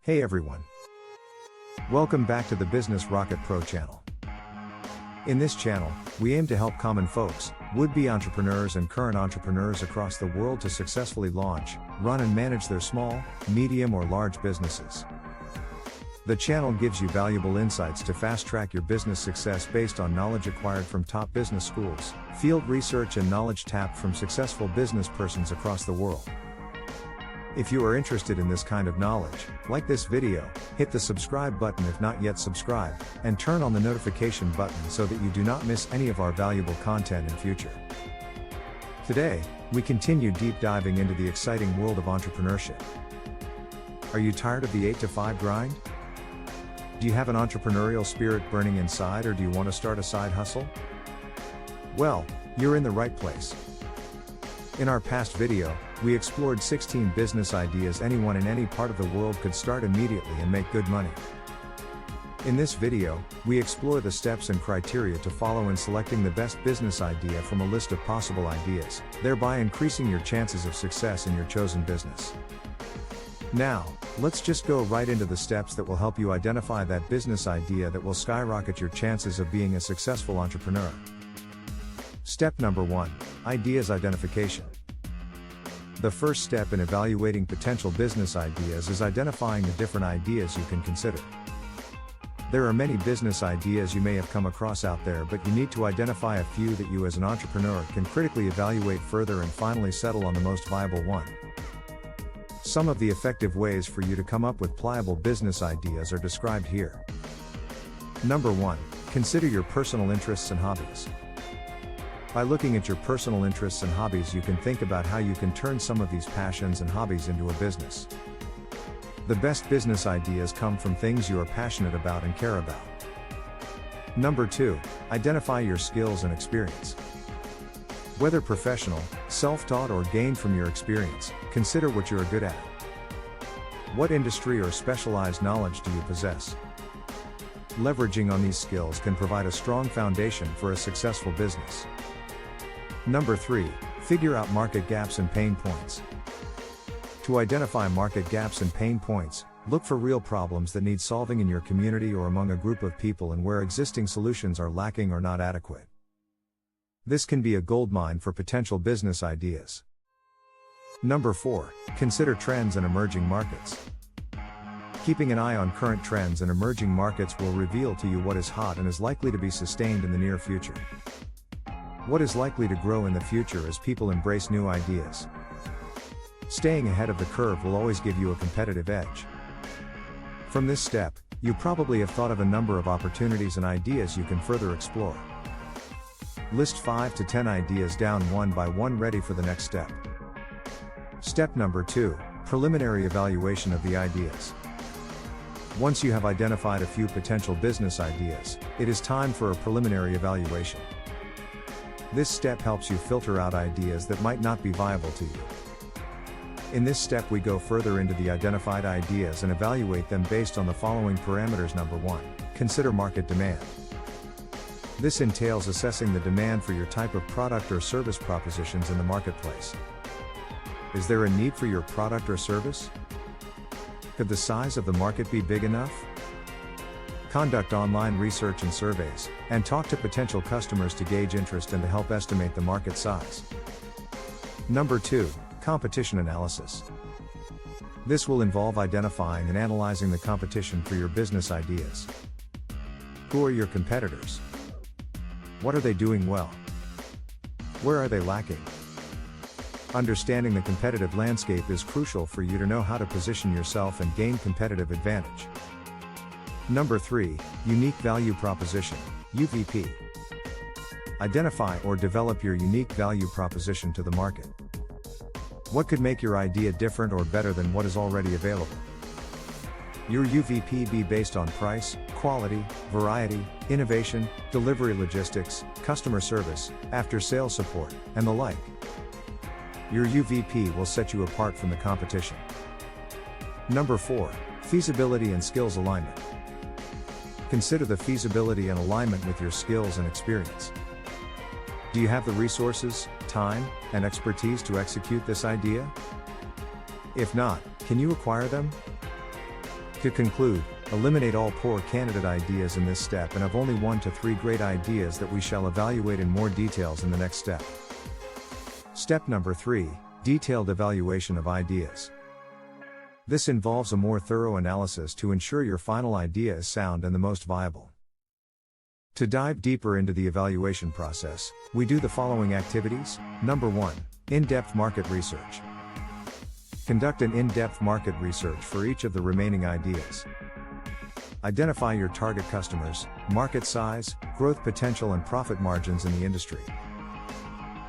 Hey everyone. Welcome back to the Business Rocket Pro channel. In this channel, we aim to help common folks, would-be entrepreneurs and current entrepreneurs across the world to successfully launch, run and manage their small, medium or large businesses. The channel gives you valuable insights to fast-track your business success based on knowledge acquired from top business schools, field research and knowledge tapped from successful business persons across the world. If you are interested in this kind of knowledge, like this video, hit the subscribe button if not yet subscribed, and turn on the notification button so that you do not miss any of our valuable content in future. Today, we continue deep diving into the exciting world of entrepreneurship. Are you tired of the 8-to-5 grind? Do you have an entrepreneurial spirit burning inside, or do you want to start a side hustle? Well, you're in the right place. In our past video, we explored 16 business ideas anyone in any part of the world could start immediately and make good money. In this video, we explore the steps and criteria to follow in selecting the best business idea from a list of possible ideas, thereby increasing your chances of success in your chosen business. Now, let's just go right into the steps that will help you identify that business idea that will skyrocket your chances of being a successful entrepreneur. Step number 1, Ideas Identification. The first step in evaluating potential business ideas is identifying the different ideas you can consider. There are many business ideas you may have come across out there, but you need to identify a few that you as an entrepreneur can critically evaluate further and finally settle on the most viable one. Some of the effective ways for you to come up with pliable business ideas are described here. Number 1, consider your personal interests and hobbies. By looking at your personal interests and hobbies, you can think about how you can turn some of these passions and hobbies into a business. The best business ideas come from things you are passionate about and care about. Number 2, identify your skills and experience. Whether professional, self-taught or gained from your experience, consider what you're good at. What industry or specialized knowledge do you possess? Leveraging on these skills can provide a strong foundation for a successful business. Number 3, figure out market gaps and pain points. To identify market gaps and pain points, look for real problems that need solving in your community or among a group of people and where existing solutions are lacking or not adequate. This can be a goldmine for potential business ideas. Number 4, consider trends and emerging markets. Keeping an eye on current trends and emerging markets will reveal to you what is hot and is likely to be sustained in the near future. What is likely to grow in the future as people embrace new ideas. Staying ahead of the curve will always give you a competitive edge. From this step, you probably have thought of a number of opportunities and ideas you can further explore. List 5 to 10 ideas down one by one, ready for the next step. Step number 2, preliminary evaluation of the ideas. Once you have identified a few potential business ideas, it is time for a preliminary evaluation. This step helps you filter out ideas that might not be viable to you. In this step, we go further into the identified ideas and evaluate them based on the following parameters. Number 1, consider market demand. This entails assessing the demand for your type of product or service propositions in the marketplace. Is there a need for your product or service? Could the size of the market be big enough? Conduct online research and surveys, and talk to potential customers to gauge interest and to help estimate the market size. Number 2, competition analysis. This will involve identifying and analyzing the competition for your business ideas. Who are your competitors? What are they doing well? Where are they lacking? Understanding the competitive landscape is crucial for you to know how to position yourself and gain competitive advantage. Number 3, unique value proposition, UVP. Identify or develop your unique value proposition to the market. What could make your idea different or better than what is already available? Your UVP be based on price, quality, variety, innovation, delivery logistics, customer service, after-sales support, and the like. Your UVP will set you apart from the competition. Number 4, feasibility and skills alignment. Consider the feasibility and alignment with your skills and experience. Do you have the resources, time, and expertise to execute this idea? If not, can you acquire them? To conclude, eliminate all poor candidate ideas in this step and have only 1 to 3 great ideas that we shall evaluate in more details in the next step. Step number 3, detailed evaluation of ideas. This involves a more thorough analysis to ensure your final idea is sound and the most viable. To dive deeper into the evaluation process, we do the following activities. Number 1, in-depth market research. Conduct an in-depth market research for each of the remaining ideas. Identify your target customers, market size, growth potential and profit margins in the industry.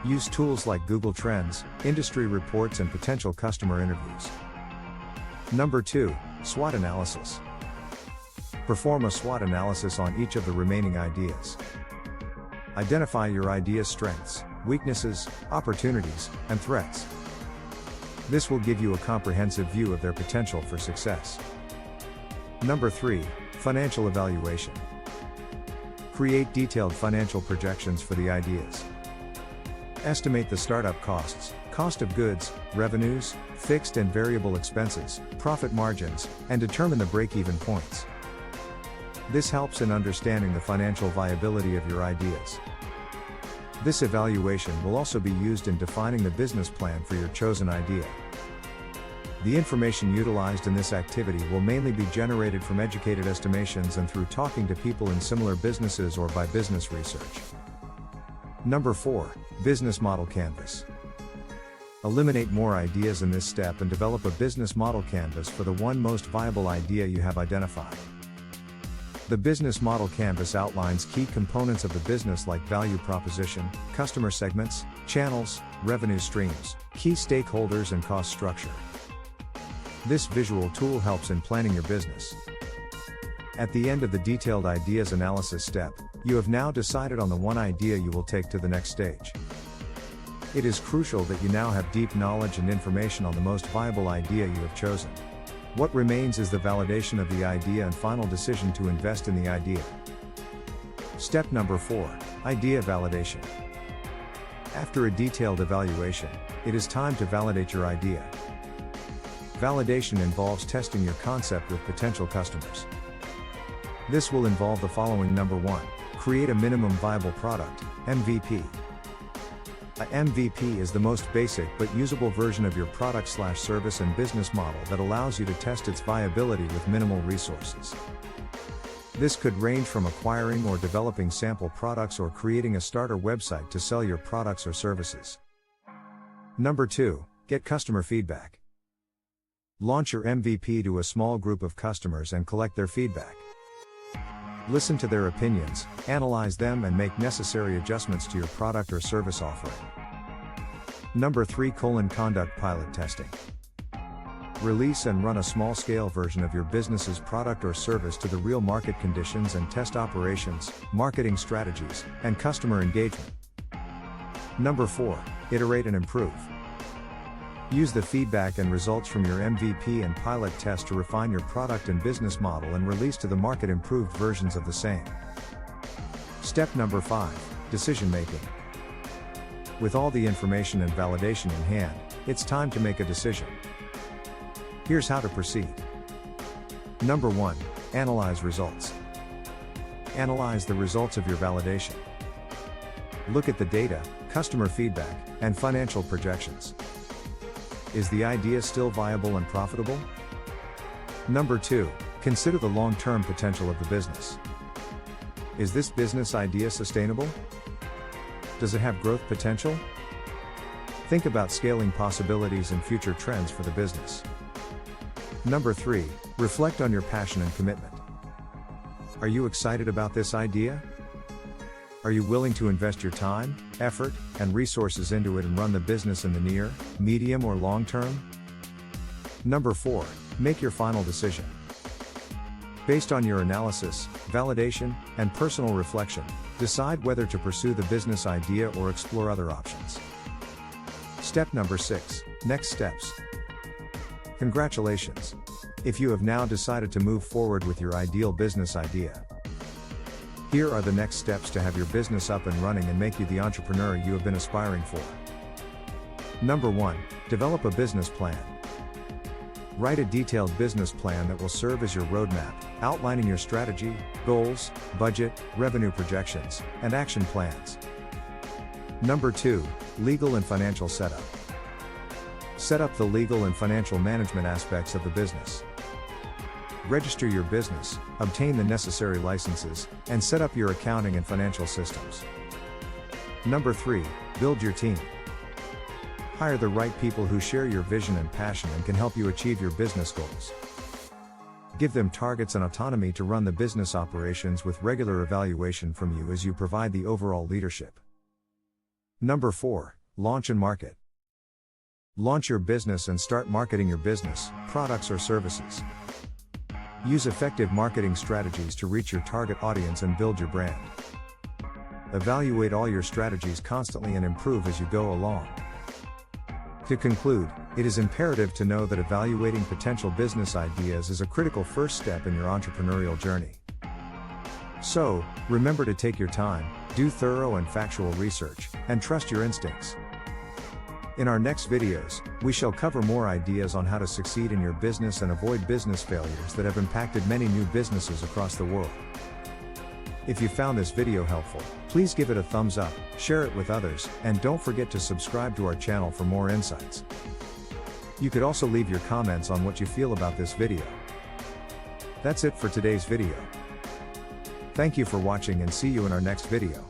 Use tools like Google Trends, industry reports and potential customer interviews. Number 2, SWOT analysis. Perform a SWOT analysis on each of the remaining ideas. Identify your idea's strengths, weaknesses, opportunities, and threats. This will give you a comprehensive view of their potential for success. Number 3, financial evaluation. Create detailed financial projections for the ideas. Estimate the startup costs, cost of goods, revenues, fixed and variable expenses, profit margins, and determine the break-even points. This helps in understanding the financial viability of your ideas. This evaluation will also be used in defining the business plan for your chosen idea. The information utilized in this activity will mainly be generated from educated estimations and through talking to people in similar businesses or by business research. Number 4, business model canvas. Eliminate more ideas in this step and develop a business model canvas for the one most viable idea you have identified. The business model canvas outlines key components of the business like value proposition, customer segments, channels, revenue streams, key stakeholders and cost structure. This visual tool helps in planning your business. At the end of the detailed ideas analysis step, you have now decided on the one idea you will take to the next stage. It is crucial that you now have deep knowledge and information on the most viable idea you have chosen. What remains is the validation of the idea and final decision to invest in the idea. Step number 4, idea validation. After a detailed evaluation, it is time to validate your idea. Validation involves testing your concept with potential customers. This will involve the following. Number 1, create a minimum viable product, MVP. A MVP is the most basic but usable version of your product/service and business model that allows you to test its viability with minimal resources. This could range from acquiring or developing sample products or creating a starter website to sell your products or services. Number 2, get customer feedback. Launch your MVP to a small group of customers and collect their feedback. Listen to their opinions, analyze them and make necessary adjustments to your product or service offering. Number 3, conduct pilot testing. Release and run a small-scale version of your business's product or service to the real market conditions and test operations, marketing strategies, and customer engagement. Number 4, iterate and improve. Use the feedback and results from your MVP and pilot test to refine your product and business model and release to the market improved versions of the same. Step number 5, decision making. With all the information and validation in hand, it's time to make a decision. Here's how to proceed. Number 1, analyze results. Analyze the results of your validation. Look at the data, customer feedback, and financial projections. Is the idea still viable and profitable? Number 2, consider the long-term potential of the business. Is this business idea sustainable? Does it have growth potential? Think about scaling possibilities and future trends for the business. Number 3, reflect on your passion and commitment. Are you excited about this idea? Are you willing to invest your time, effort, and resources into it and run the business in the near, medium, or long term? Number 4, make your final decision. Based on your analysis, validation, and personal reflection, decide whether to pursue the business idea or explore other options. Step number 6, next steps. Congratulations! If you have now decided to move forward with your ideal business idea. Here are the next steps to have your business up and running and make you the entrepreneur you have been aspiring for. Number 1, develop a business plan. Write a detailed business plan that will serve as your roadmap, outlining your strategy, goals, budget, revenue projections, and action plans. Number 2, legal and financial setup. Set up the legal and financial management aspects of the business. Register your business, obtain the necessary licenses, and set up your accounting and financial systems. Number 3, build your team. Hire the right people who share your vision and passion and can help you achieve your business goals. Give them targets and autonomy to run the business operations with regular evaluation from you as you provide the overall leadership. Number 4, launch and market. Launch your business and start marketing your business, products or services. Use effective marketing strategies to reach your target audience and build your brand. Evaluate all your strategies constantly and improve as you go along. To conclude, it is imperative to know that evaluating potential business ideas is a critical first step in your entrepreneurial journey. So, remember to take your time, do thorough and factual research, and trust your instincts. In our next videos, we shall cover more ideas on how to succeed in your business and avoid business failures that have impacted many new businesses across the world. If you found this video helpful, please give it a thumbs up, share it with others, and don't forget to subscribe to our channel for more insights. You could also leave your comments on what you feel about this video. That's it for today's video. Thank you for watching and see you in our next video.